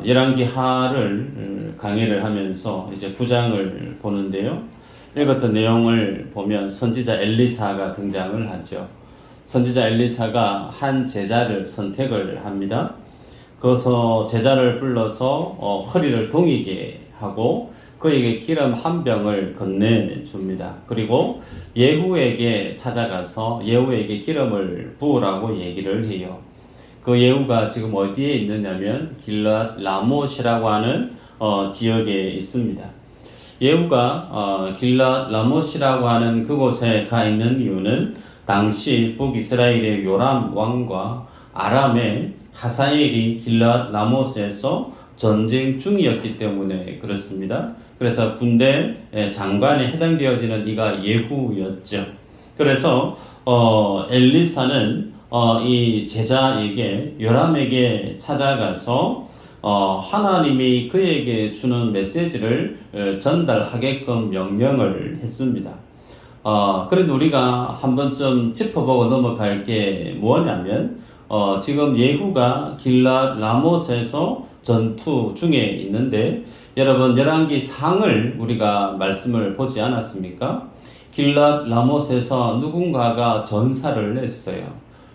열왕기하를 강의를 하면서 이제 9장을 보는데요. 읽었던 내용을 보면 선지자 엘리사가 등장을 하죠. 선지자 엘리사가 한 제자를 선택을 합니다. 그래서 제자를 불러서 허리를 동이게 하고 그에게 기름 한 병을 건네줍니다. 그리고 예후에게 찾아가서 예후에게 기름을 부으라고 얘기를 해요. 그 예후가 지금 어디에 있느냐면 길랏 라못이라고 하는 지역에 있습니다. 예후가 길랏 라못이라고 하는 그곳에 가 있는 이유는 당시 북이스라엘의 요람 왕과 아람의 하사엘이 길랏 라못에서 전쟁 중이었기 때문에 그렇습니다. 그래서 군대 장관에 해당되어지는 이가 예후였죠. 그래서 엘리사는 이 제자에게 요람에게 찾아가서 하나님이 그에게 주는 메시지를 전달하게끔 명령을 했습니다. 그런데 우리가 한 번쯤 짚어보고 넘어갈 게 뭐냐면 지금 예후가 길랏 라못에서 전투 중에 있는데 여러분 열왕기 상을 우리가 말씀을 보지 않았습니까? 길랏 라못에서 누군가가 전사를 했어요.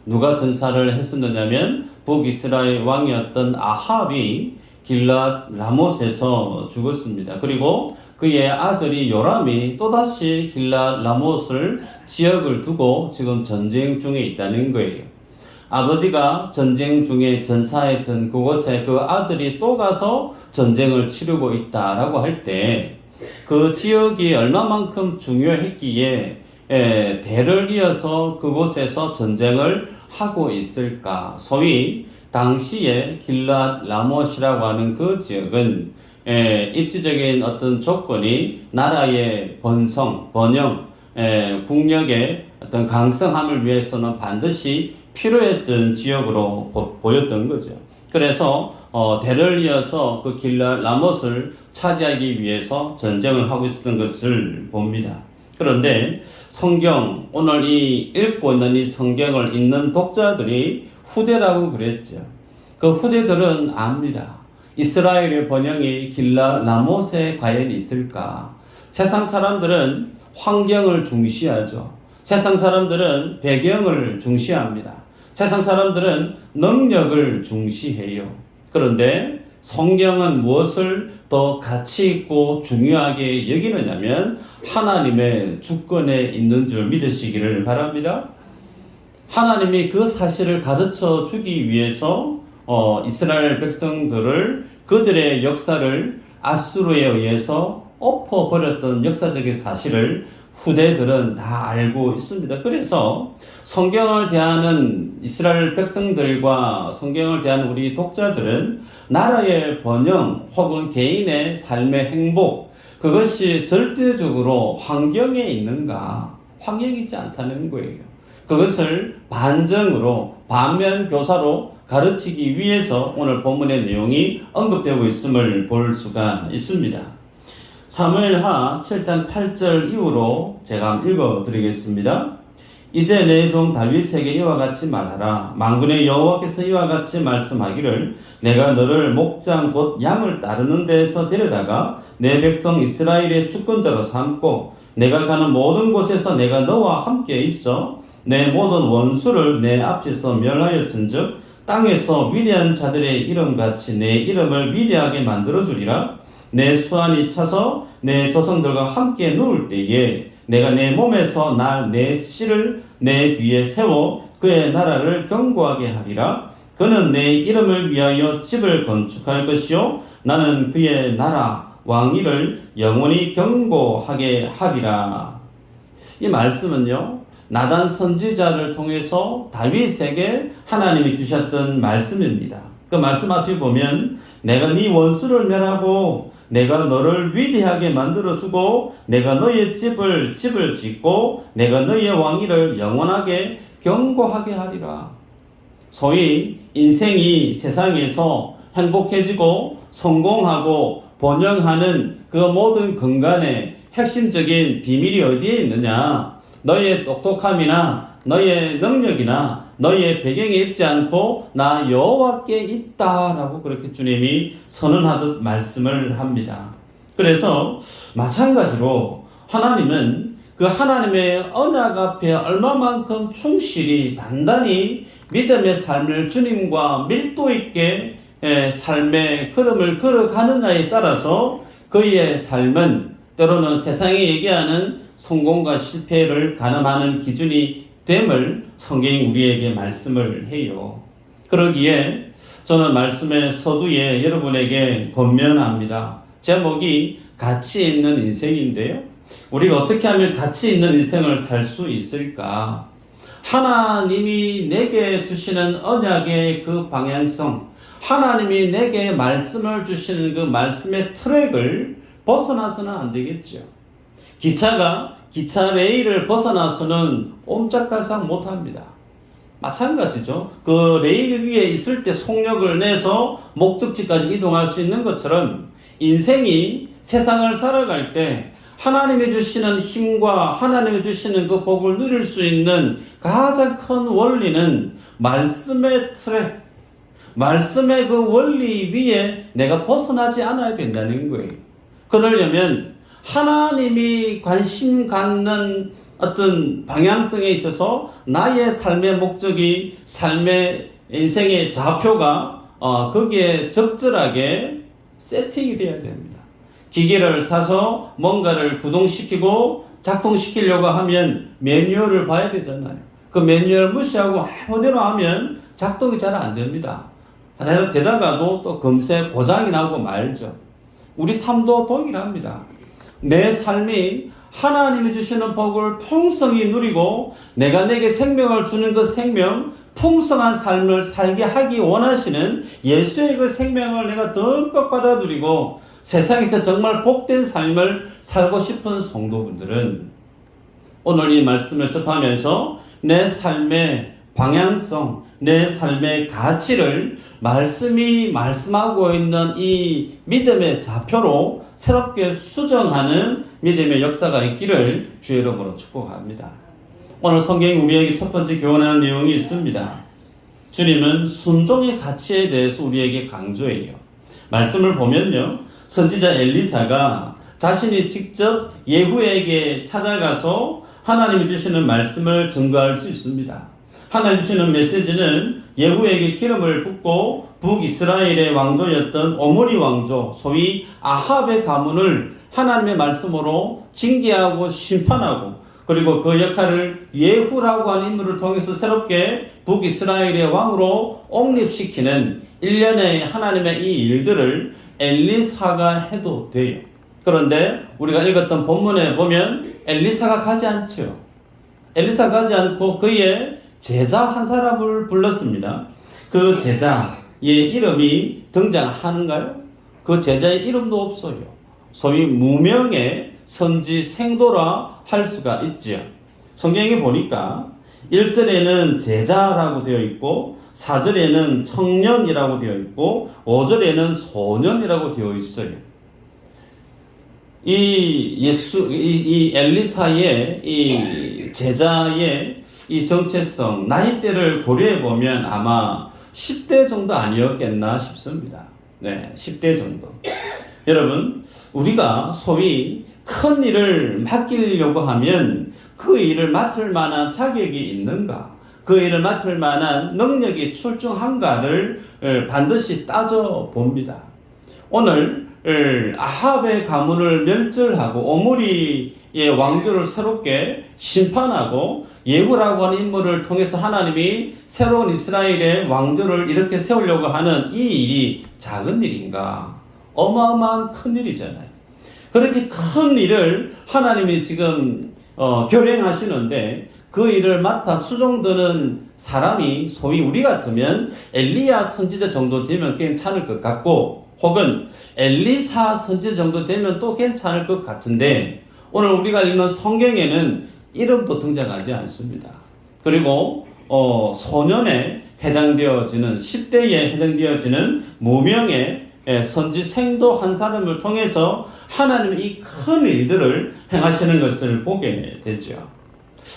누가 전사를 했었느냐면 북이스라엘 왕이었던 아합이 길랏 라못에서 죽었습니다. 그리고 그의 아들이 요람이 또다시 길랏 라못을 지역을 두고 지금 전쟁 중에 있다는 거예요. 아버지가 전쟁 중에 전사했던 그곳에 그 아들이 또 가서 전쟁을 치르고 있다라고 할 때 그 지역이 얼마만큼 중요했기에 대를 이어서 그곳에서 전쟁을 하고 있을까? 소위 당시에 길랏 라못이라고 하는 그 지역은 입지적인 어떤 조건이 나라의 번성, 번영, 국력의 어떤 강성함을 위해서는 반드시 필요했던 지역으로 보였던 거죠. 그래서 대를 이어서 그 길랏 라못을 차지하기 위해서 전쟁을 하고 있었던 것을 봅니다. 그런데 성경, 오늘 읽고 있는 이 성경을 읽는 독자들이 후대라고 그랬죠. 그 후대들은 압니다. 이스라엘의 번영이 길랏 라못에 과연 있을까? 세상 사람들은 환경을 중시하죠. 세상 사람들은 배경을 중시합니다. 세상 사람들은 능력을 중시해요. 그런데 성경은 무엇을 더 가치 있고 중요하게 여기느냐면 하나님의 주권에 있는 줄 믿으시기를 바랍니다. 하나님이 그 사실을 가르쳐 주기 위해서 이스라엘 백성들을 그들의 역사를 아수르에 의해서 엎어버렸던 역사적인 사실을 후대들은 다 알고 있습니다. 그래서 성경을 대하는 이스라엘 백성들과 성경을 대하는 우리 독자들은 나라의 번영 혹은 개인의 삶의 행복, 그것이 절대적으로 환경에 있는가? 환경이 있지 않다는 거예요. 그것을 반정으로, 반면교사로 가르치기 위해서 오늘 본문의 내용이 언급되고 있음을 볼 수가 있습니다. 사무엘하 7장 8절 이후로 제가 읽어드리겠습니다. 이제 내 종 다윗에게 이와 같이 말하라. 만군의 여호와께서 이와 같이 말씀하기를 내가 너를 목장 곧 양을 따르는 데에서 데려다가 내 백성 이스라엘의 주권자로 삼고 내가 가는 모든 곳에서 내가 너와 함께 있어 내 모든 원수를 내 앞에서 멸하였은즉 땅에서 위대한 자들의 이름같이 내 이름을 위대하게 만들어주리라. 내 수완이 차서 내 조상들과 함께 누울 때에 내가 내 몸에서 내 씨를 내 뒤에 세워 그의 나라를 견고하게 하리라. 그는 내 이름을 위하여 집을 건축할 것이요 나는 그의 나라 왕위를 영원히 견고하게 하리라. 이 말씀은요, 나단 선지자를 통해서 다윗에게 하나님이 주셨던 말씀입니다. 그 말씀 앞에 보면 내가 네 원수를 멸하고 내가 너를 위대하게 만들어주고 내가 너의 집을 짓고 내가 너의 왕위를 영원하게 견고하게 하리라. 소위 인생이 세상에서 행복해지고 성공하고 번영하는 그 모든 근간의 핵심적인 비밀이 어디에 있느냐? 너의 똑똑함이나 너의 능력이나 너희의 배경에 있지 않고 나 여호와께 있다라고 그렇게 주님이 선언하듯 말씀을 합니다. 그래서 마찬가지로 하나님은 그 하나님의 언약 앞에 얼마만큼 충실히 단단히 믿음의 삶을 주님과 밀도 있게 삶의 걸음을 걸어가느냐에 따라서 그의 삶은 때로는 세상이 얘기하는 성공과 실패를 가늠하는 기준이 됨을 성경이 우리에게 말씀을 해요. 그러기에 저는 말씀의 서두에 여러분에게 권면합니다. 제목이 가치 있는 인생인데요. 우리가 어떻게 하면 가치 있는 인생을 살 수 있을까? 하나님이 내게 주시는 언약의 그 방향성, 하나님이 내게 말씀을 주시는 그 말씀의 트랙을 벗어나서는 안 되겠죠. 기차가 기차 레일을 벗어나서는 옴짝달싹 못합니다. 마찬가지죠. 그 레일 위에 있을 때 속력을 내서 목적지까지 이동할 수 있는 것처럼 인생이 세상을 살아갈 때 하나님이 주시는 힘과 하나님이 주시는 그 복을 누릴 수 있는 가장 큰 원리는 말씀의 트랙, 말씀의 그 원리 위에 내가 벗어나지 않아야 된다는 거예요. 그러려면 하나님이 관심 갖는 어떤 방향성에 있어서 나의 삶의 목적이, 삶의 인생의 좌표가 거기에 적절하게 세팅이 되어야 됩니다. 기계를 사서 뭔가를 구동시키고 작동시키려고 하면 매뉴얼을 봐야 되잖아요. 그 매뉴얼 무시하고 아무데나 하면 작동이 잘 안 됩니다. 되다가도 또 금세 고장이 나고 말죠. 우리 삶도 동일합니다. 내 삶이 하나님이 주시는 복을 풍성히 누리고 내게 생명을 주는 그 생명, 풍성한 삶을 살게 하기 원하시는 예수의 그 생명을 내가 듬뿍 받아 누리고 세상에서 정말 복된 삶을 살고 싶은 성도분들은 오늘 이 말씀을 접하면서 내 삶의 방향성, 내 삶의 가치를 말씀이 말씀하고 있는 이 믿음의 좌표로 새롭게 수정하는 믿음의 역사가 있기를 주의 이름으로 축복합니다. 오늘 성경이 우리에게 첫 번째 교훈하는 내용이 있습니다. 주님은 순종의 가치에 대해서 우리에게 강조해요. 말씀을 보면요, 선지자 엘리사가 자신이 직접 예후에게 찾아가서 하나님이 주시는 말씀을 증거할 수 있습니다. 하나님 주시는 메시지는 예후에게 기름을 붓고 북이스라엘의 왕조였던 오므리 왕조, 소위 아합의 가문을 하나님의 말씀으로 징계하고 심판하고, 그리고 그 역할을 예후라고 하는 인물을 통해서 새롭게 북이스라엘의 왕으로 옹립시키는 일련의 하나님의 이 일들을 엘리사가 해도 돼요. 그런데 우리가 읽었던 본문에 보면 엘리사가 가지 않죠. 엘리사가 가지 않고 그의 제자 한 사람을 불렀습니다. 그 제자의 이름이 등장하는가요? 그 제자의 이름도 없어요. 소위 무명의 선지 생도라 할 수가 있지요. 성경에 보니까 1절에는 제자라고 되어 있고 4절에는 청년이라고 되어 있고 5절에는 소년이라고 되어 있어요. 이 엘리사의 이 제자의 이 정체성, 나이대를 고려해 보면 아마 10대 정도 아니었겠나 싶습니다. 네, 10대 정도. 여러분, 우리가 소위 큰 일을 맡기려고 하면 그 일을 맡을 만한 자격이 있는가? 그 일을 맡을 만한 능력이 출중한가를 반드시 따져봅니다. 오늘 아합의 가문을 멸절하고 오므리의 왕조를 새롭게 심판하고 예후라고 하는 인물을 통해서 하나님이 새로운 이스라엘의 왕조를 이렇게 세우려고 하는 이 일이 작은 일인가? 어마어마한 큰 일이잖아요. 그렇게 큰 일을 하나님이 지금 결행하시는데 그 일을 맡아 수종드는 사람이 소위 우리 같으면 엘리야 선지자 정도 되면 괜찮을 것 같고, 혹은 엘리사 선지자 정도 되면 또 괜찮을 것 같은데, 오늘 우리가 읽는 성경에는 이름도 등장하지 않습니다. 그리고 소년에 해당되어지는 10대에 해당되어지는 무명의 선지 생도 한 사람을 통해서 하나님이 이 큰 일들을 행하시는 것을 보게 되죠.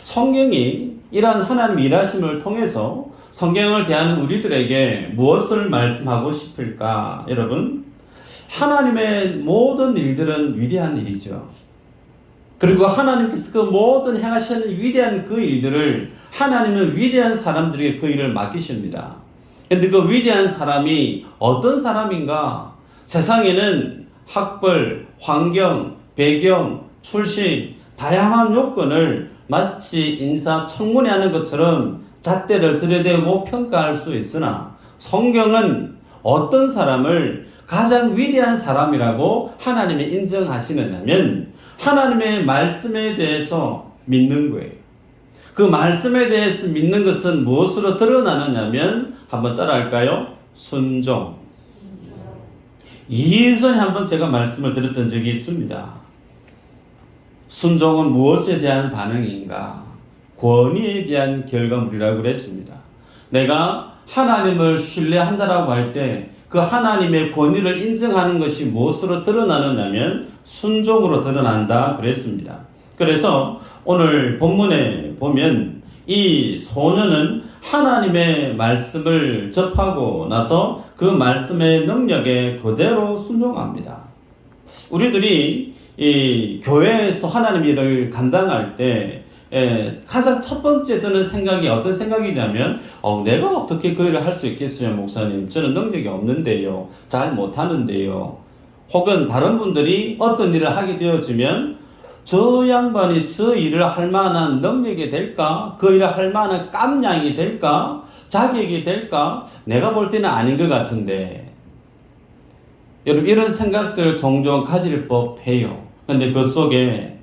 성경이 이러한 하나님 일하심을 통해서 성경을 대하는 우리들에게 무엇을 말씀하고 싶을까? 여러분, 하나님의 모든 일들은 위대한 일이죠. 그리고 하나님께서 그 모든 행하시는 위대한 그 일들을 하나님은 위대한 사람들에게 그 일을 맡기십니다. 근데 그 위대한 사람이 어떤 사람인가? 세상에는 학벌, 환경, 배경, 출신, 다양한 요건을 마치 인사청문회 하는 것처럼 잣대를 들여대고 평가할 수 있으나 성경은 어떤 사람을 가장 위대한 사람이라고 하나님이 인정하시느냐면 하나님의 말씀에 대해서 믿는 거예요. 그 말씀에 대해서 믿는 것은 무엇으로 드러나느냐면 한번 따라할까요? 순종. 이전에 한번 제가 말씀을 드렸던 적이 있습니다. 순종은 무엇에 대한 반응인가? 권위에 대한 결과물이라고 그랬습니다. 내가 하나님을 신뢰한다라고 할 때 그 하나님의 권위를 인정하는 것이 무엇으로 드러나느냐면 순종으로 드러난다 그랬습니다. 그래서 오늘 본문에 보면 이 소년은 하나님의 말씀을 접하고 나서 그 말씀의 능력에 그대로 순종합니다. 우리들이 이 교회에서 하나님 일을 감당할 때 가장 첫 번째 드는 생각이 어떤 생각이냐면 내가 어떻게 그 일을 할 수 있겠어요, 목사님? 저는 능력이 없는데요. 잘 못하는데요. 혹은 다른 분들이 어떤 일을 하게 되어지면 저 양반이 저 일을 할 만한 능력이 될까? 그 일을 할 만한 깜냥이 될까? 자격이 될까? 내가 볼 때는 아닌 것 같은데. 여러분, 이런 생각들 종종 가질 법해요. 근데 그 속에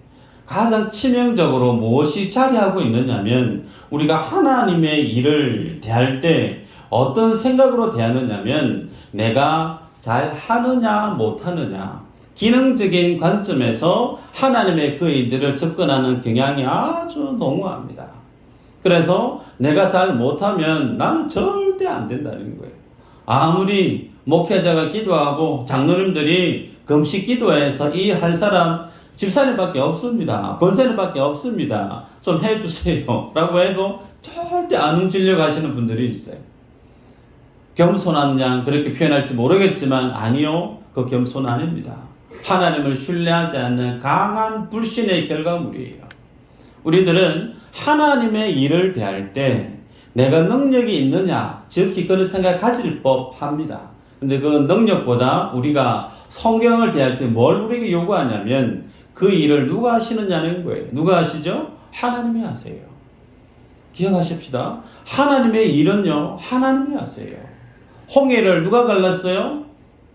가장 치명적으로 무엇이 자리하고 있느냐면 우리가 하나님의 일을 대할 때 어떤 생각으로 대하느냐면 내가 잘 하느냐 못하느냐 기능적인 관점에서 하나님의 그 일들을 접근하는 경향이 아주 농후합니다. 그래서 내가 잘 못하면 나는 절대 안 된다는 거예요. 아무리 목회자가 기도하고 장로님들이 금식 기도해서 이 할 사람 집사님밖에 없습니다. 권사님밖에 없습니다. 좀 해주세요. 라고 해도 절대 안 움직이려고 하시는 분들이 있어요. 겸손한 양 그렇게 표현할지 모르겠지만 아니요. 그 겸손 아닙니다. 하나님을 신뢰하지 않는 강한 불신의 결과물이에요. 우리들은 하나님의 일을 대할 때 내가 능력이 있느냐 즉히 그런 생각 가질 법합니다. 근데 그 능력보다 우리가 성경을 대할 때 뭘 우리에게 요구하냐면 그 일을 누가 하시느냐는 거예요. 누가 하시죠? 하나님이 하세요. 기억하십시다. 하나님의 일은요, 하나님이 하세요. 홍해를 누가 갈랐어요?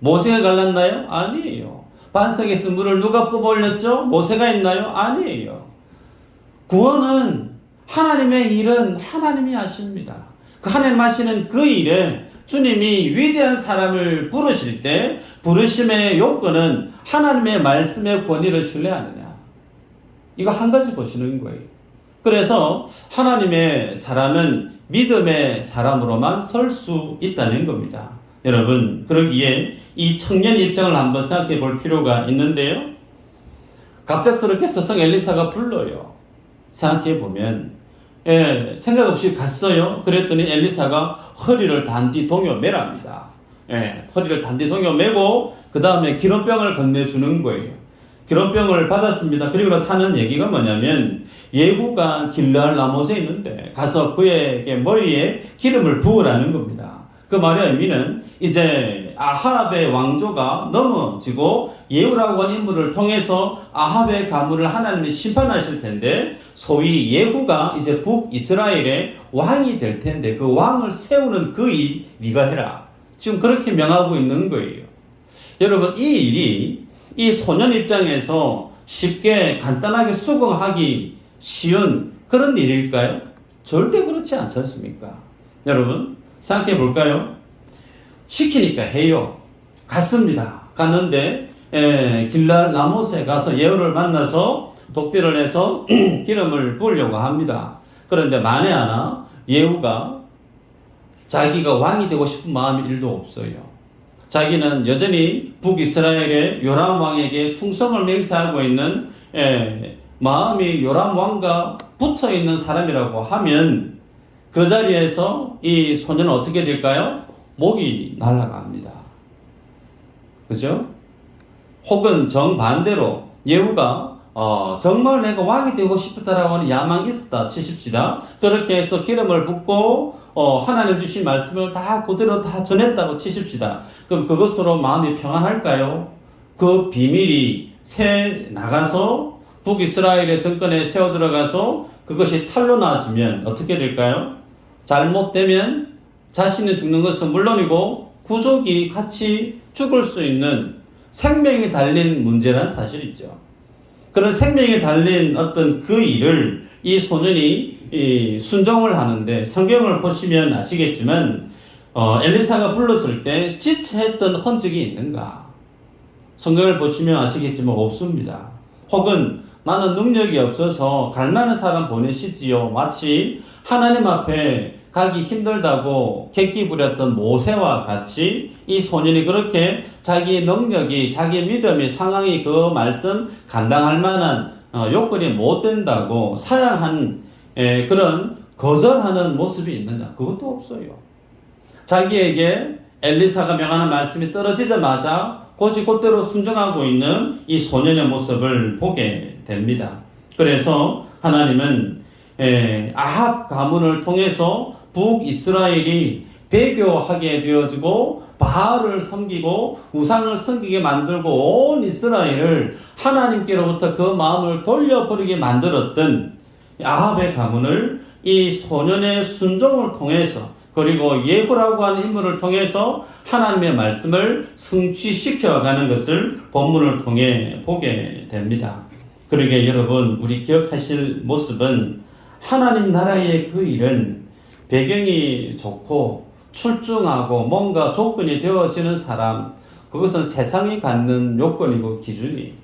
모세가 갈랐나요? 아니에요. 반석에서 물을 누가 뽑아 올렸죠? 모세가 있나요? 아니에요. 구원은 하나님의 일은 하나님이 하십니다. 그 하나님 하시는 그 일에 주님이 위대한 사람을 부르실 때 부르심의 요건은 하나님의 말씀의 권위를 신뢰하느냐. 이거 한 가지 보시는 거예요. 그래서 하나님의 사람은 믿음의 사람으로만 설 수 있다는 겁니다. 여러분, 그러기에 이 청년 입장을 한번 생각해 볼 필요가 있는데요. 갑작스럽게 스승 엘리사가 불러요. 생각해 보면 생각 없이 갔어요. 그랬더니 엘리사가 허리를 단디 동여 매랍니다. 허리를 단디 동여 매고 그 다음에 기름병을 건네주는 거예요. 기름병을 받았습니다. 그리고 사는 얘기가 뭐냐면 예후가 길르알 라못에 있는데 가서 그에게 머리에 기름을 부으라는 겁니다. 그 말의 의미는 이제 아합의 왕조가 넘어지고 예후라고 하는 인물을 통해서 아합의 가문을 하나님이 심판하실 텐데 소위 예후가 이제 북이스라엘의 왕이 될 텐데 그 왕을 세우는 그 일 네가 해라. 지금 그렇게 명하고 있는 거예요. 여러분, 이 일이 이 소년 입장에서 쉽게 간단하게 수긍하기 쉬운 그런 일일까요? 절대 그렇지 않지 않습니까? 여러분, 생각해 볼까요? 시키니까 해요. 갔습니다. 갔는데 길르알 라못에 가서 예후를 만나서 독대를 해서 기름을 부으려고 합니다. 그런데 만에 하나 예후가 자기가 왕이 되고 싶은 마음이 1도 없어요. 자기는 여전히 북이스라엘의 요람 왕에게 충성을 맹세하고 있는 마음이 요람 왕과 붙어 있는 사람이라고 하면 그 자리에서 이 소년은 어떻게 될까요? 목이 날아갑니다. 그죠? 혹은 정반대로 예후가 정말 내가 왕이 되고 싶었다라고 하는 야망이 있었다 치십시다. 그렇게 해서 기름을 붓고 하나님 주신 말씀을 다 그대로 다 전했다고 치십시다. 그럼 그것으로 마음이 평안할까요? 그 비밀이 나가서 북이스라엘의 정권에 세워 들어가서 그것이 탄로 나지면 어떻게 될까요? 잘못되면 자신이 죽는 것은 물론이고 구족이 같이 죽을 수 있는 생명이 달린 문제란 사실이죠. 그런 생명이 달린 어떤 그 일을 이 소년이 순종을 하는데, 성경을 보시면 아시겠지만 엘리사가 불렀을 때 지체했던 흔적이 있는가? 성경을 보시면 아시겠지만 없습니다. 혹은 나는 능력이 없어서 갈만한 사람 보내시지요. 마치 하나님 앞에 가기 힘들다고 객기 부렸던 모세와 같이 이 소년이 그렇게 자기의 능력이, 자기의 믿음의 상황이 그 말씀 감당할 만한 요건이 못 된다고 사양한 그런 거절하는 모습이 있느냐? 그것도 없어요. 자기에게 엘리사가 명하는 말씀이 떨어지자마자 곧대로 순종하고 있는 이 소년의 모습을 보게 됩니다. 그래서 하나님은 아합 가문을 통해서 북이스라엘이 배교하게 되어지고 바알을 섬기고 우상을 섬기게 만들고 온 이스라엘을 하나님께로부터 그 마음을 돌려버리게 만들었던 아합의 가문을 이 소년의 순종을 통해서, 그리고 예후라고 하는 인물을 통해서 하나님의 말씀을 성취시켜가는 것을 본문을 통해 보게 됩니다. 그러게 여러분, 우리 기억하실 모습은 하나님 나라의 그 일은 배경이 좋고 출중하고 뭔가 조건이 되어지는 사람, 그것은 세상이 갖는 요건이고 기준이,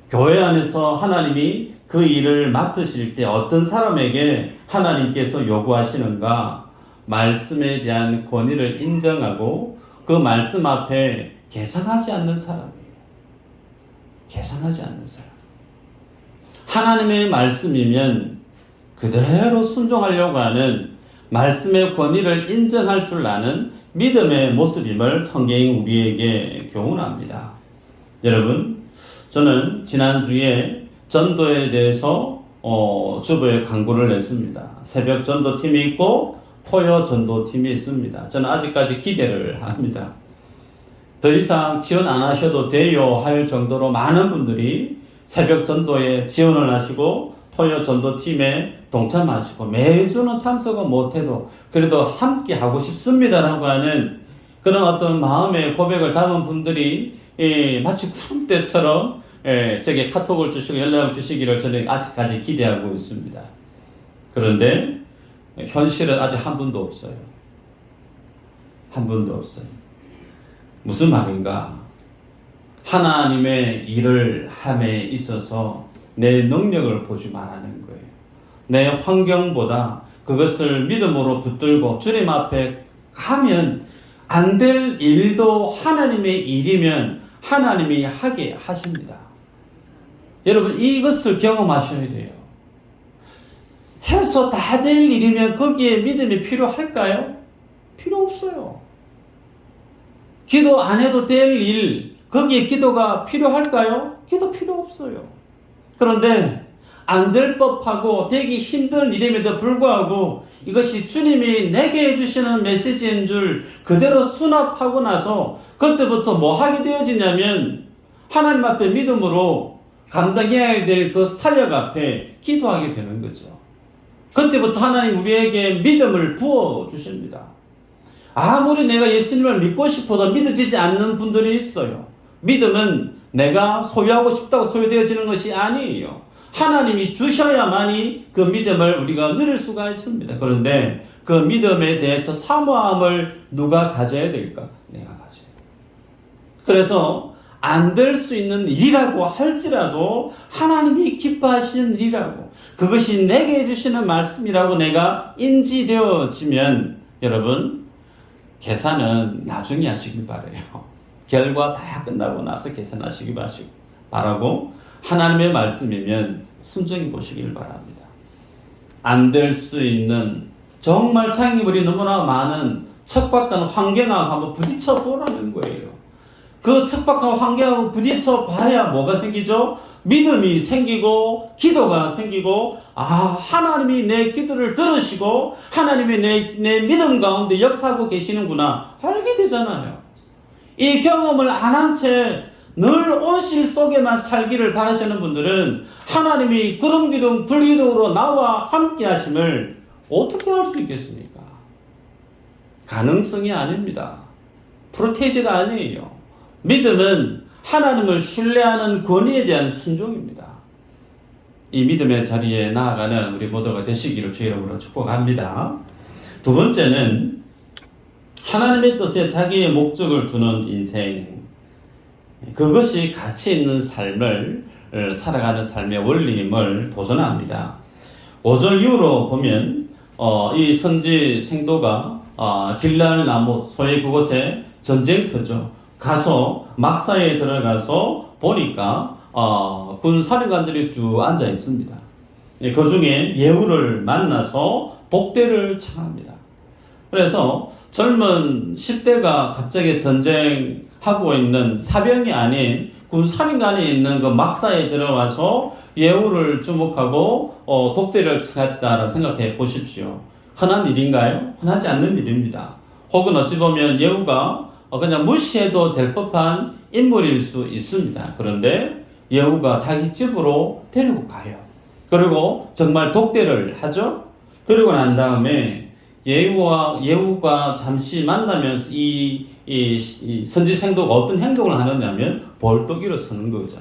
교회 안에서 하나님이 그 일을 맡으실 때 어떤 사람에게 하나님께서 요구하시는가? 말씀에 대한 권위를 인정하고 그 말씀 앞에 계산하지 않는 사람이에요. 계산하지 않는 사람. 하나님의 말씀이면 그대로 순종하려고 하는, 말씀의 권위를 인정할 줄 아는 믿음의 모습임을 성경이 우리에게 교훈합니다. 여러분, 저는 지난주에 전도에 대해서 주보에 광고를 냈습니다. 새벽 전도팀이 있고 토요 전도팀이 있습니다. 저는 아직까지 기대를 합니다. 더 이상 지원 안 하셔도 돼요 할 정도로 많은 분들이 새벽 전도에 지원을 하시고 토요 전도팀에 동참하시고, 매주는 참석은 못해도 그래도 함께 하고 싶습니다라고 하는 그런 어떤 마음의 고백을 담은 분들이 마치 구름대처럼 제게 카톡을 주시고 연락을 주시기를 저는 아직까지 기대하고 있습니다. 그런데 현실은 아직 한 분도 없어요. 한 분도 없어요. 무슨 말인가? 하나님의 일을 함에 있어서 내 능력을 보지 말라는 거예요. 내 환경보다 그것을 믿음으로 붙들고 주님 앞에 가면 안 될 일도 하나님의 일이면 하나님이 하게 하십니다. 여러분, 이것을 경험하셔야 돼요. 해서 다 될 일이면 거기에 믿음이 필요할까요? 필요 없어요. 기도 안 해도 될 일, 거기에 기도가 필요할까요? 기도 필요 없어요. 그런데 안 될 법하고 되기 힘든 일임에도 불구하고 이것이 주님이 내게 해주시는 메시지인 줄 그대로 수납하고 나서 그때부터 뭐 하게 되어지냐면 하나님 앞에 믿음으로 감당해야 될 그 사역 앞에 기도하게 되는 거죠. 그때부터 하나님 우리에게 믿음을 부어주십니다. 아무리 내가 예수님을 믿고 싶어도 믿어지지 않는 분들이 있어요. 믿음은 내가 소유하고 싶다고 소유되어지는 것이 아니에요. 하나님이 주셔야만이 그 믿음을 우리가 누릴 수가 있습니다. 그런데 그 믿음에 대해서 사모함을 누가 가져야 될까? 내가 가져야 돼요. 그래서 안 될 수 있는 일이라고 할지라도 하나님이 기뻐하시는 일이라고, 그것이 내게 해주시는 말씀이라고 내가 인지되어지면 여러분, 계산은 나중에 하시길 바라요. 결과 다 끝나고 나서 계산하시기 바라고, 하나님의 말씀이면 순종해 보시길 바랍니다. 안 될 수 있는 정말 장애물이 너무나 많은 척박한 환경하고 한번 부딪혀 보라는 거예요. 그 척박한 환경하고 부딪혀 봐야 뭐가 생기죠? 믿음이 생기고 기도가 생기고 하나님이 내 기도를 들으시고 하나님이 내 믿음 가운데 역사하고 계시는구나 알게 되잖아요. 이 경험을 안 한 채 늘 온실 속에만 살기를 바라시는 분들은 하나님이 구름 기둥 불기둥으로 나와 함께 하심을 어떻게 할 수 있겠습니까? 가능성이 아닙니다. 프로테이지가 아니에요. 믿음은 하나님을 신뢰하는 권위에 대한 순종입니다. 이 믿음의 자리에 나아가는 우리 모두가 되시기를 주의 이름으로 축복합니다. 두 번째는 하나님의 뜻에 자기의 목적을 두는 인생. 그것이 가치 있는 삶을 살아가는 삶의 원리임을 도전합니다. 5절 이후로 보면 이 선지 생도가 길랄 나무 소위 그곳에 전쟁터죠. 가서 막사에 들어가서 보니까 군 사령관들이 쭉 앉아 있습니다. 그 중에 예후를 만나서 복대를 청합니다. 그래서 젊은 10대가 갑자기 전쟁하고 있는 사병이 아닌 군 사령관이 있는 그 막사에 들어와서 예후를 주목하고 독대를 청했다라 생각해 보십시오. 흔한 일인가요? 흔하지 않는 일입니다. 혹은 어찌 보면 예후가 그냥 무시해도 될 법한 인물일 수 있습니다. 그런데 예후가 자기 집으로 데리고 가요. 그리고 정말 독대를 하죠. 그리고 난 다음에 예후가 잠시 만나면서 이 선지 생도가 어떤 행동을 하느냐면 벌떡 일어서는 거죠.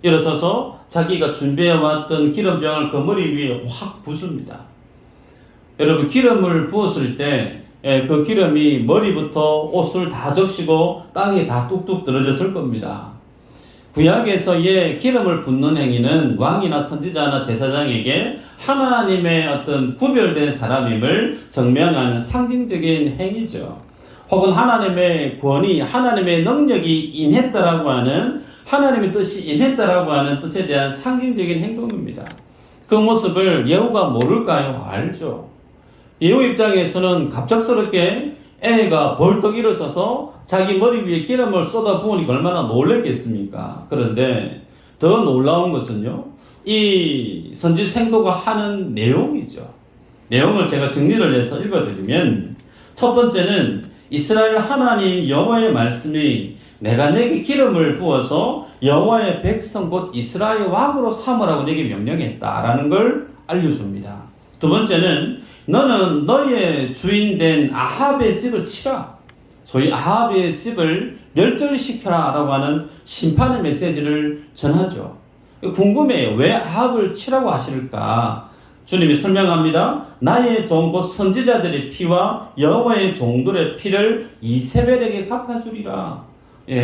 일어서서 자기가 준비해왔던 기름병을 그 머리 위에 확 붓습니다. 여러분, 기름을 부었을 때 그 기름이 머리부터 옷을 다 적시고 땅에 다 뚝뚝 떨어졌을 겁니다. 구약에서의 기름을 붓는 행위는 왕이나 선지자나 제사장에게 하나님의 어떤 구별된 사람임을 증명하는 상징적인 행위죠. 혹은 하나님의 권위, 하나님의 능력이 임했다라고 하는, 하나님의 뜻이 임했다라고 하는 뜻에 대한 상징적인 행동입니다. 그 모습을 예후가 모를까요? 알죠. 예후 입장에서는 갑작스럽게 애가 벌떡 일어서서 자기 머리 위에 기름을 쏟아 부으니까 얼마나 놀랐겠습니까? 그런데 더 놀라운 것은요, 이 선지 생도가 하는 내용이죠. 내용을 제가 정리를 해서 읽어드리면, 첫 번째는 이스라엘 하나님 여호와의 말씀이 내가 내게 기름을 부어서 여호와의 백성 곧 이스라엘 왕으로 삼으라고 내게 명령했다라는 걸 알려줍니다. 두 번째는 너는 너의 주인된 아합의 집을 치라. 소위 아합의 집을 멸절시켜라 라고 하는 심판의 메시지를 전하죠. 궁금해요. 왜 아합을 치라고 하실까? 주님이 설명합니다. 나의 종 곧 선지자들의 피와 여호와의 종들의 피를 이세벨에게 갚아주리라.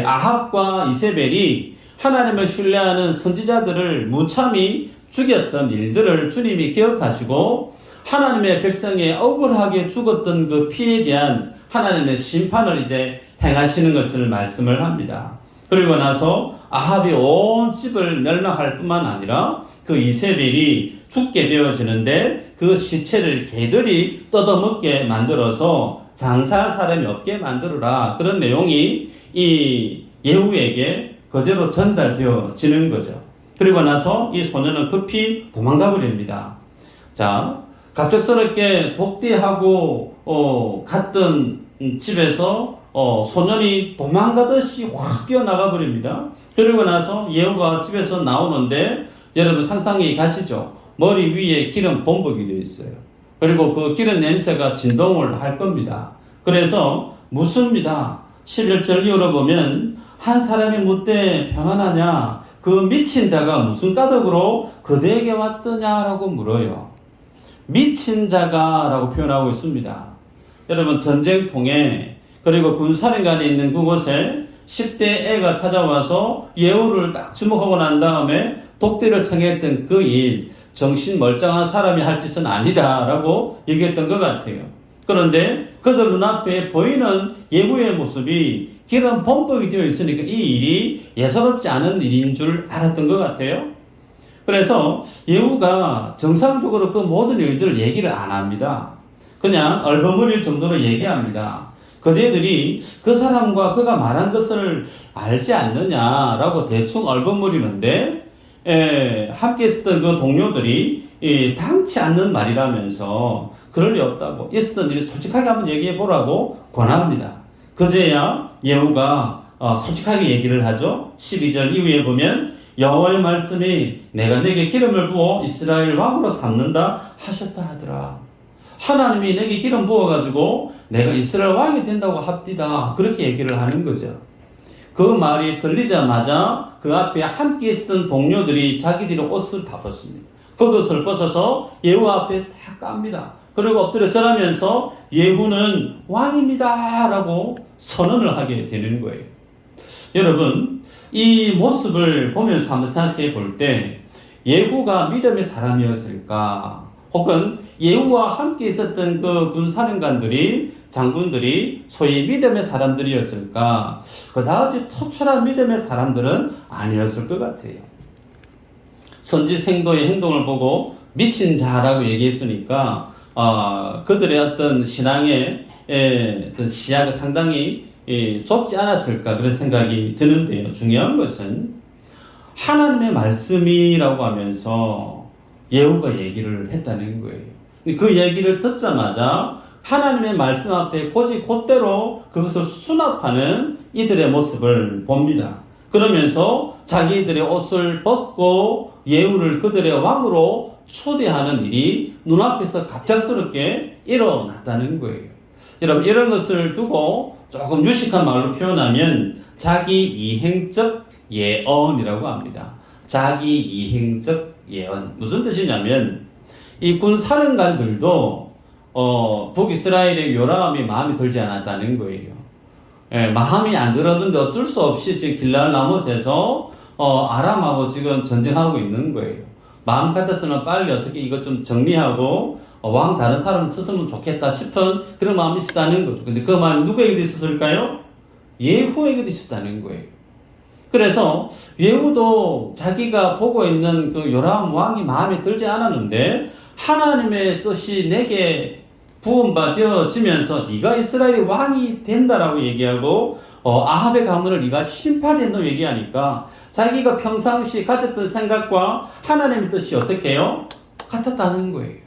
아합과 이세벨이 하나님을 신뢰하는 선지자들을 무참히 죽였던 일들을 주님이 기억하시고 하나님의 백성이 억울하게 죽었던 그 피에 대한 하나님의 심판을 이제 행하시는 것을 말씀을 합니다. 그리고 나서 아합이 온 집을 멸망할 뿐만 아니라 그 이세벨이 죽게 되어지는데 그 시체를 개들이 뜯어먹게 만들어서 장사할 사람이 없게 만들어라. 그런 내용이 이 예후에게 그대로 전달되어지는 거죠. 그리고 나서 이 소년은 급히 도망가 버립니다. 자, 갑작스럽게 독대하고 갔던 집에서 소년이 도망가듯이 확 뛰어나가 버립니다. 그리고 나서 예후가 집에서 나오는데 여러분 상상이 가시죠? 머리 위에 기름 범벅이 되어 있어요. 그리고 그 기름 냄새가 진동을 할 겁니다. 그래서 묻습니다. 11절 이후로 보면 한 사람이 묻되 평안하냐? 그 미친 자가 무슨 까닭으로 그대에게 왔더냐라고 물어요. 미친 자가라고 표현하고 있습니다. 여러분 전쟁통에 그리고 군사령관이 있는 그곳에 10대 애가 찾아와서 예후를 딱 주목하고 난 다음에 독대를 청했던 그 일, 정신 멀쩡한 사람이 할 짓은 아니다라고 얘기했던 것 같아요. 그런데 그들 눈앞에 보이는 예후의 모습이 기름 범벅이 되어 있으니까 이 일이 예사롭지 않은 일인 줄 알았던 것 같아요. 그래서 예후가 정상적으로 그 모든 일들을 얘기를 안 합니다. 그냥 얼버무릴 정도로 얘기합니다. 그대들이 그 사람과 그가 말한 것을 알지 않느냐라고 대충 얼버무리는데 함께 있었던 그 동료들이 당치 않는 말이라면서 그럴 리 없다고 있었던 일이 솔직하게 한번 얘기해 보라고 권합니다. 그제야 예후가 솔직하게 얘기를 하죠. 12절 이후에 보면 여호와의 말씀이 내가 내게 기름을 부어 이스라엘 왕으로 삼는다 하셨다 하더라. 하나님이 내게 기름 부어가지고 내가 이스라엘 왕이 된다고 합디다. 그렇게 얘기를 하는 거죠. 그 말이 들리자마자 그 앞에 함께 있었던 동료들이 자기들의 옷을 다 벗습니다. 겉옷을 벗어서 예후 앞에 다 깝니다. 그리고 엎드려 절하면서 예후는 왕입니다 라고 선언을 하게 되는 거예요. 여러분, 이 모습을 보면서 한번 생각해 볼 때 예후가 믿음의 사람이었을까? 혹은 예후와 함께 있었던 그 군사령관들이 장군들이 소위 믿음의 사람들이었을까? 그다지 특출한 믿음의 사람들은 아니었을 것 같아요. 선지생도의 행동을 보고 미친 자라고 얘기했으니까 그들의 어떤 신앙의 어떤 시야가 상당히 좁지 않았을까 그런 생각이 드는데요. 중요한 것은 하나님의 말씀이라고 하면서 예후가 얘기를 했다는 거예요. 그 얘기를 듣자마자 하나님의 말씀 앞에 곧대로 그것을 수납하는 이들의 모습을 봅니다. 그러면서 자기들의 옷을 벗고 예후를 그들의 왕으로 초대하는 일이 눈앞에서 갑작스럽게 일어났다는 거예요. 여러분, 이런 것을 두고 조금 유식한 말로 표현하면 자기 이행적 예언이라고 합니다. 자기 이행적 예언. 무슨 뜻이냐면 이 군사령관들도 북이스라엘의 요람이 마음에 들지 않았다는 거예요. 마음이 안 들었는데 어쩔 수 없이 지금 길랄 라못에서 아람하고 지금 전쟁하고 있는 거예요. 마음 같아서는 빨리 어떻게 이것 좀 정리하고 왕 다른 사람 쓰으면 좋겠다 싶은 그런 마음이 있었다는 거죠. 근데 그 마음이 누구에게도 있었을까요? 예후에게도 있었다는 거예요. 그래서 예후도 자기가 보고 있는 그 요람 왕이 마음에 들지 않았는데 하나님의 뜻이 내게 부음받아지면서 네가 이스라엘의 왕이 된다라고 얘기하고 아합의 가문을 네가 심판한다고 얘기하니까 자기가 평상시 가졌던 생각과 하나님의 뜻이 어떻게 해요? 같았다는 거예요.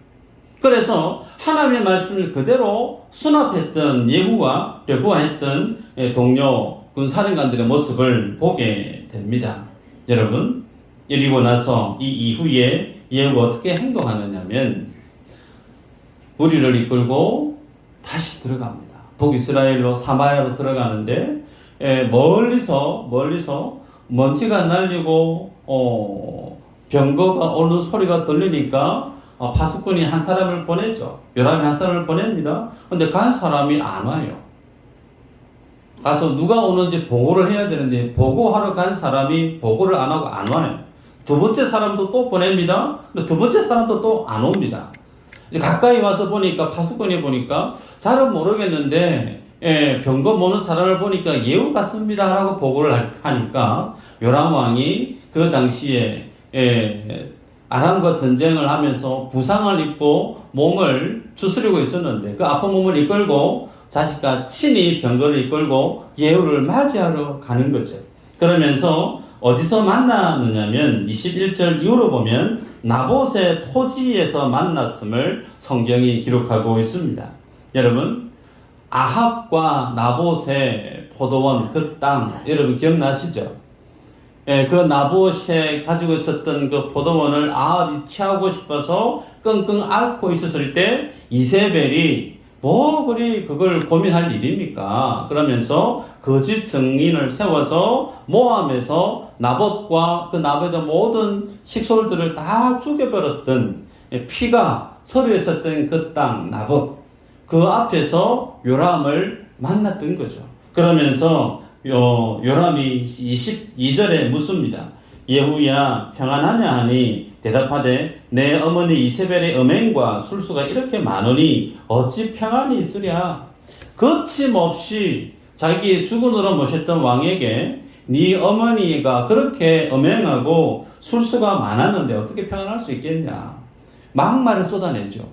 그래서 하나님의 말씀을 그대로 수납했던 예후와 려부하했던 동료 군사령관들의 모습을 보게 됩니다. 여러분, 이리고 나서 이 이후에 예후가 어떻게 행동하느냐면 무리를 이끌고 다시 들어갑니다. 북이스라엘로 사마야로 들어가는데 멀리서 먼지가 날리고 병거가 오는 소리가 들리니까 파수꾼이 한 사람을 보냈죠. 요람이 한 사람을 보냅니다. 근데 간 사람이 안 와요. 가서 누가 오는지 보고를 해야 되는데 보고하러 간 사람이 보고를 안 하고 안 와요. 두 번째 사람도 또 보냅니다. 근데 두 번째 사람도 또 안 옵니다. 이제 가까이 와서 보니까 파수꾼이 보니까 잘은 모르겠는데 병거 모는 사람을 보니까 예후 같습니다 라고 보고를 하니까 요람 왕이 그 당시에 아람과 전쟁을 하면서 부상을 입고 몸을 추스리고 있었는데 그 아픈 몸을 이끌고 자식과 친히 병거를 이끌고 예후를 맞이하러 가는 거죠. 그러면서 어디서 만나느냐면 21절 이후로 보면 나봇의 토지에서 만났음을 성경이 기록하고 있습니다. 여러분, 아합과 나봇의 포도원 그 땅 여러분 기억나시죠? 그 나봇이 가지고 있었던 그 포도원을 아합이 취하고 싶어서 끙끙 앓고 있었을 때 이세벨이 뭐 그리 그걸 고민할 일입니까? 그러면서 거짓 증인을 세워서 모함에서 나봇과 그 나봇의 모든 식솔들을 다 죽여버렸던 피가 서류에 썼던 그 땅 나봇 그 앞에서 요람을 만났던 거죠. 그러면서 요람이 22절에 묻습니다. 예후야 평안하냐 하니 대답하되 내 어머니 이세벨의 음행과 술수가 이렇게 많으니 어찌 평안이 있으랴. 거침없이 자기의 주군으로 모셨던 왕에게 네 어머니가 그렇게 음행하고 술수가 많았는데 어떻게 평안할 수 있겠냐. 막말을 쏟아내죠.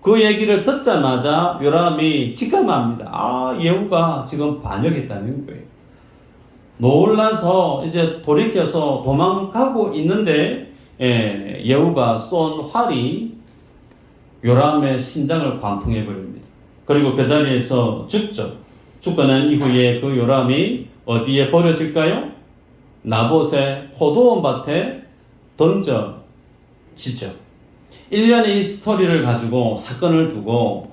그 얘기를 듣자마자 요람이 직감합니다. 아, 예후가 지금 반역했다는 거예요. 놀라서 이제 돌이켜서 도망가고 있는데 예후가 쏜 활이 요람의 심장을 관통해 버립니다. 그리고 그 자리에서 죽죠. 죽고 난 이후에 그 요람이 어디에 버려질까요? 나봇의 포도원 밭에 던져지죠. 1년의 이 스토리를 가지고 사건을 두고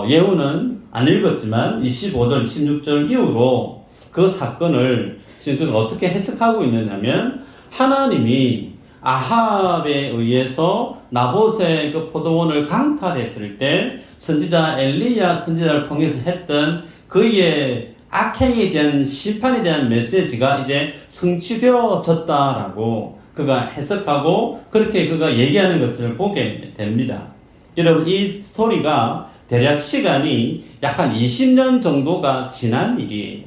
예후는 안 읽었지만 25절, 26절 이후로 그 사건을 지금 그가 어떻게 해석하고 있느냐면 하나님이 아합에 의해서 나봇의 그 포도원을 강탈했을 때 선지자 엘리야 선지자를 통해서 했던 그의 악행에 대한 심판에 대한 메시지가 이제 성취되어졌다라고 그가 해석하고 그렇게 그가 얘기하는 것을 보게 됩니다. 여러분, 이 스토리가 대략 시간이 약 한 20년 정도가 지난 일이에요.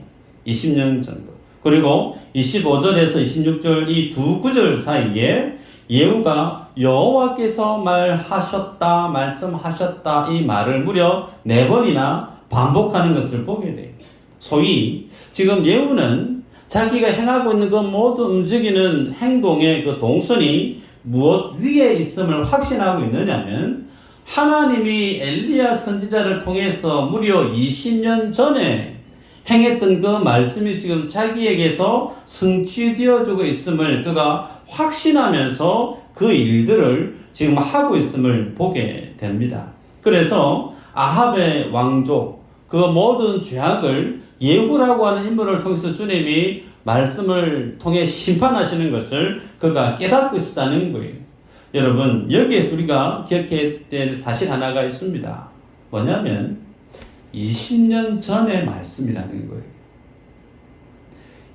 20년 정도. 그리고 25절에서 26절 이 두 구절 사이에 예후가 여호와께서 말씀하셨다 이 말을 무려 4번이나 반복하는 것을 보게 돼요. 소위 지금 예후는 자기가 행하고 있는 그 모든 움직이는 행동의 그 동선이 무엇 위에 있음을 확신하고 있느냐면 하나님이 엘리야 선지자를 통해서 무려 20년 전에 행했던 그 말씀이 지금 자기에게서 성취되어지고 있음을 그가 확신하면서 그 일들을 지금 하고 있음을 보게 됩니다. 그래서 아합의 왕족, 그 모든 죄악을 예후라고 하는 인물을 통해서 주님이 말씀을 통해 심판하시는 것을 그가 깨닫고 있었다는 거예요. 여러분, 여기에서 우리가 기억해야 될 사실 하나가 있습니다. 뭐냐면 20년 전의 말씀이라는 거예요.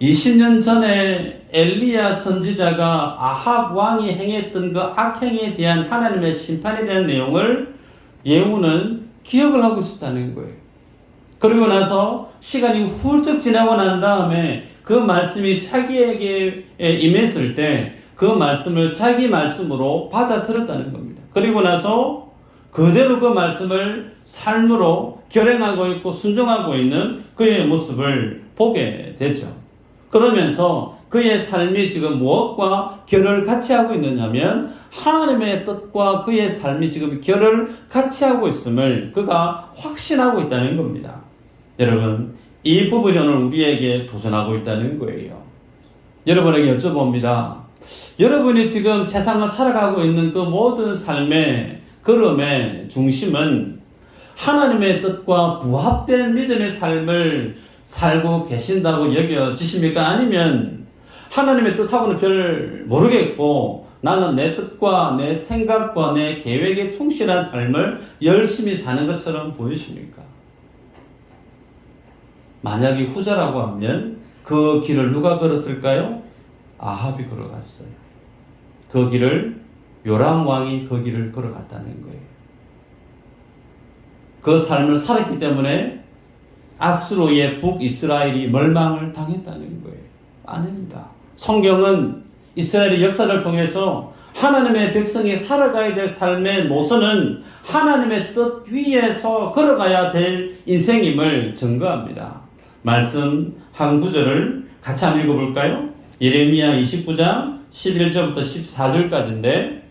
20년 전에 엘리야 선지자가 아합 왕이 행했던 그 악행에 대한 하나님의 심판에 대한 내용을 예후는 기억을 하고 있었다는 거예요. 그리고 나서 시간이 훌쩍 지나고 난 다음에 그 말씀이 자기에게 임했을 때 그 말씀을 자기 말씀으로 받아들였다는 겁니다. 그리고 나서 그대로 그 말씀을 삶으로 결행하고 있고 순종하고 있는 그의 모습을 보게 되죠. 그러면서 그의 삶이 지금 무엇과 결을 같이 하고 있느냐면 하나님의 뜻과 그의 삶이 지금 결을 같이 하고 있음을 그가 확신하고 있다는 겁니다. 여러분, 이 부분이 오늘 우리에게 도전하고 있다는 거예요. 여러분에게 여쭤봅니다. 여러분이 지금 세상을 살아가고 있는 그 모든 삶의 걸음의 중심은 하나님의 뜻과 부합된 믿음의 삶을 살고 계신다고 여겨지십니까? 아니면 하나님의 뜻하고는 별 모르겠고 나는 내 뜻과 내 생각과 내 계획에 충실한 삶을 열심히 사는 것처럼 보이십니까? 만약에 후자라고 하면 그 길을 누가 걸었을까요? 아합이 걸어갔어요. 그 길을 요람 왕이 그 길을 걸어갔다는 거예요. 그 삶을 살았기 때문에 아수르의 북이스라엘이 멸망을 당했다는 거예요. 아닙니다. 성경은 이스라엘의 역사를 통해서 하나님의 백성이 살아가야 될 삶의 노선은 하나님의 뜻 위에서 걸어가야 될 인생임을 증거합니다. 말씀 한 구절을 같이 한번 읽어볼까요? 예레미야 29장 11절부터 14절까지인데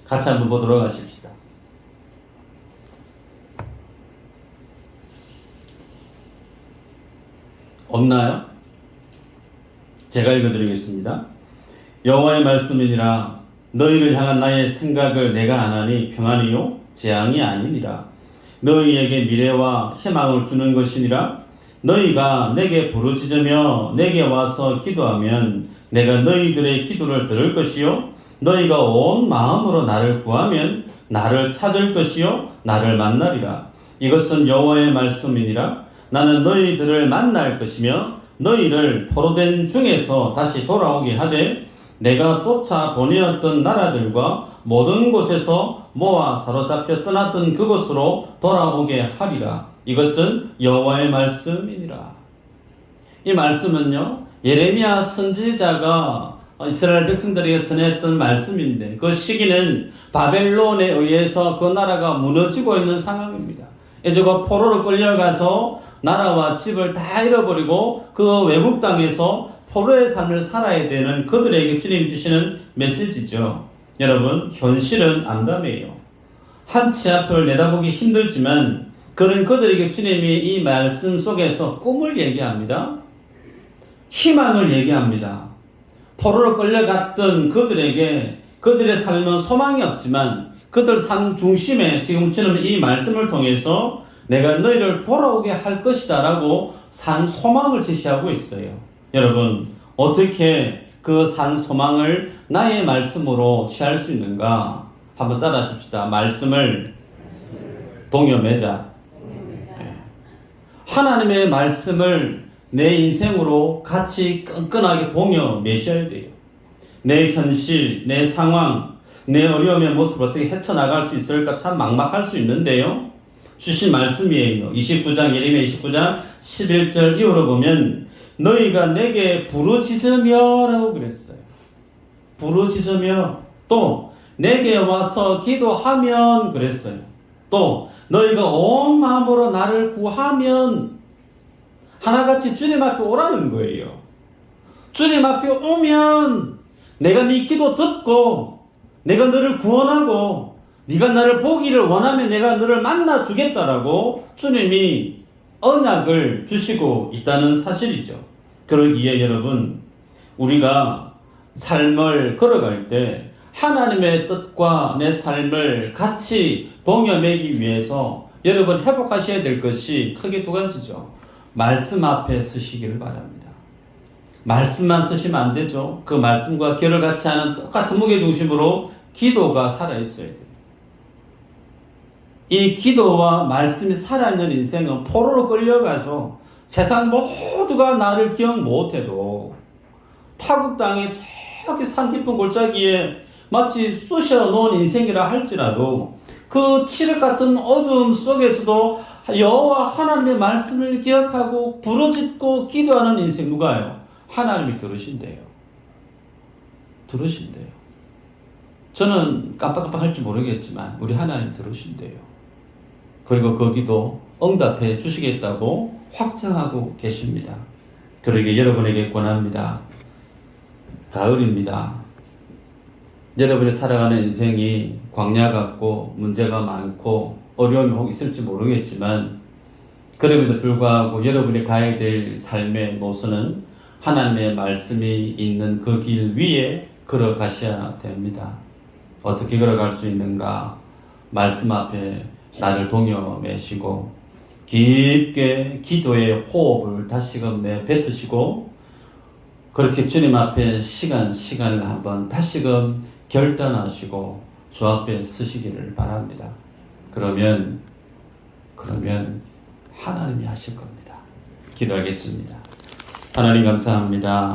같이 한번 보도록 하십시다. 없나요? 제가 읽어드리겠습니다. 여호와의 말씀이니라. 너희를 향한 나의 생각을 내가 아나니 평안이요 재앙이 아니니라. 너희에게 미래와 희망을 주는 것이니라. 너희가 내게 부르짖으며 내게 와서 기도하면 내가 너희들의 기도를 들을 것이요 너희가 온 마음으로 나를 구하면 나를 찾을 것이요 나를 만나리라. 이것은 여호와의 말씀이니라. 나는 너희들을 만날 것이며 너희를 포로된 중에서 다시 돌아오게 하되 내가 쫓아 보내었던 나라들과 모든 곳에서 모아 사로잡혀 떠났던 그곳으로 돌아오게 하리라. 이것은 여호와의 말씀이니라. 이 말씀은요, 예레미야 선지자가 이스라엘 백성들에게 전했던 말씀인데 그 시기는 바벨론에 의해서 그 나라가 무너지고 있는 상황입니다. 에저가 포로로 끌려가서 나라와 집을 다 잃어버리고 그 외국 땅에서 포로의 삶을 살아야 되는 그들에게 주님이 주시는 메시지죠. 여러분, 현실은 암담해요. 한치 앞을 내다보기 힘들지만 그들에게 주님이 이 말씀 속에서 꿈을 얘기합니다. 희망을 얘기합니다. 포로로 끌려갔던 그들에게 그들의 삶은 소망이 없지만 그들 삶 중심에 지금 주님은 이 말씀을 통해서 내가 너희를 돌아오게 할 것이다 라고 산 소망을 제시하고 있어요. 여러분, 어떻게 그 산 소망을 나의 말씀으로 취할 수 있는가? 한번 따라 하십시다. 말씀을 동여매자. 하나님의 말씀을 내 인생으로 같이 끈끈하게 동여매셔야 돼요. 내 현실, 내 상황, 내 어려움의 모습을 어떻게 헤쳐나갈 수 있을까 참 막막할 수 있는데요. 주신 말씀이에요. 29장, 예레미야 29장 11절 이후로 보면 너희가 내게 부르짖으며 라고 그랬어요. 부르짖으며 또 내게 와서 기도하면 그랬어요. 또 너희가 온 마음으로 나를 구하면 하나같이 주님 앞에 오라는 거예요. 주님 앞에 오면 내가 네 기도 듣고 내가 너를 구원하고 네가 나를 보기를 원하면 내가 너를 만나 주겠다라고 주님이 언약을 주시고 있다는 사실이죠. 그러기에 여러분, 우리가 삶을 걸어갈 때 하나님의 뜻과 내 삶을 같이 동여매기 위해서 여러분 회복하셔야 될 것이 크게 두 가지죠. 말씀 앞에 서시기를 바랍니다. 말씀만 쓰시면 안 되죠. 그 말씀과 결을 같이 하는 똑같은 무게중심으로 기도가 살아있어야 돼요. 이 기도와 말씀이 살아있는 인생은 포로로 끌려가서 세상 모두가 나를 기억 못해도 타국 땅에 저기 산 깊은 골짜기에 마치 쑤셔 놓은 인생이라 할지라도 그 칠흑 같은 어두움 속에서도 여호와 하나님의 말씀을 기억하고 부르짖고 기도하는 인생 누가요? 하나님이 들으신대요. 들으신대요. 저는 깜빡깜빡 할지 모르겠지만 우리 하나님 들으신대요. 그리고 거기도 응답해 주시겠다고 확정하고 계십니다. 그러기에 여러분에게 권합니다. 가을입니다. 여러분이 살아가는 인생이 광야 같고 문제가 많고 어려움이 혹 있을지 모르겠지만 그럼에도 불구하고 여러분이 가야 될 삶의 노선은 하나님의 말씀이 있는 그 길 위에 걸어가셔야 됩니다. 어떻게 걸어갈 수 있는가? 말씀 앞에 나를 동여매시고 깊게 기도의 호흡을 다시금 내뱉으시고 그렇게 주님 앞에 시간을 한번 다시금 결단하시고 주 앞에 서시기를 바랍니다. 그러면 하나님이 하실 겁니다. 기도하겠습니다. 하나님 감사합니다.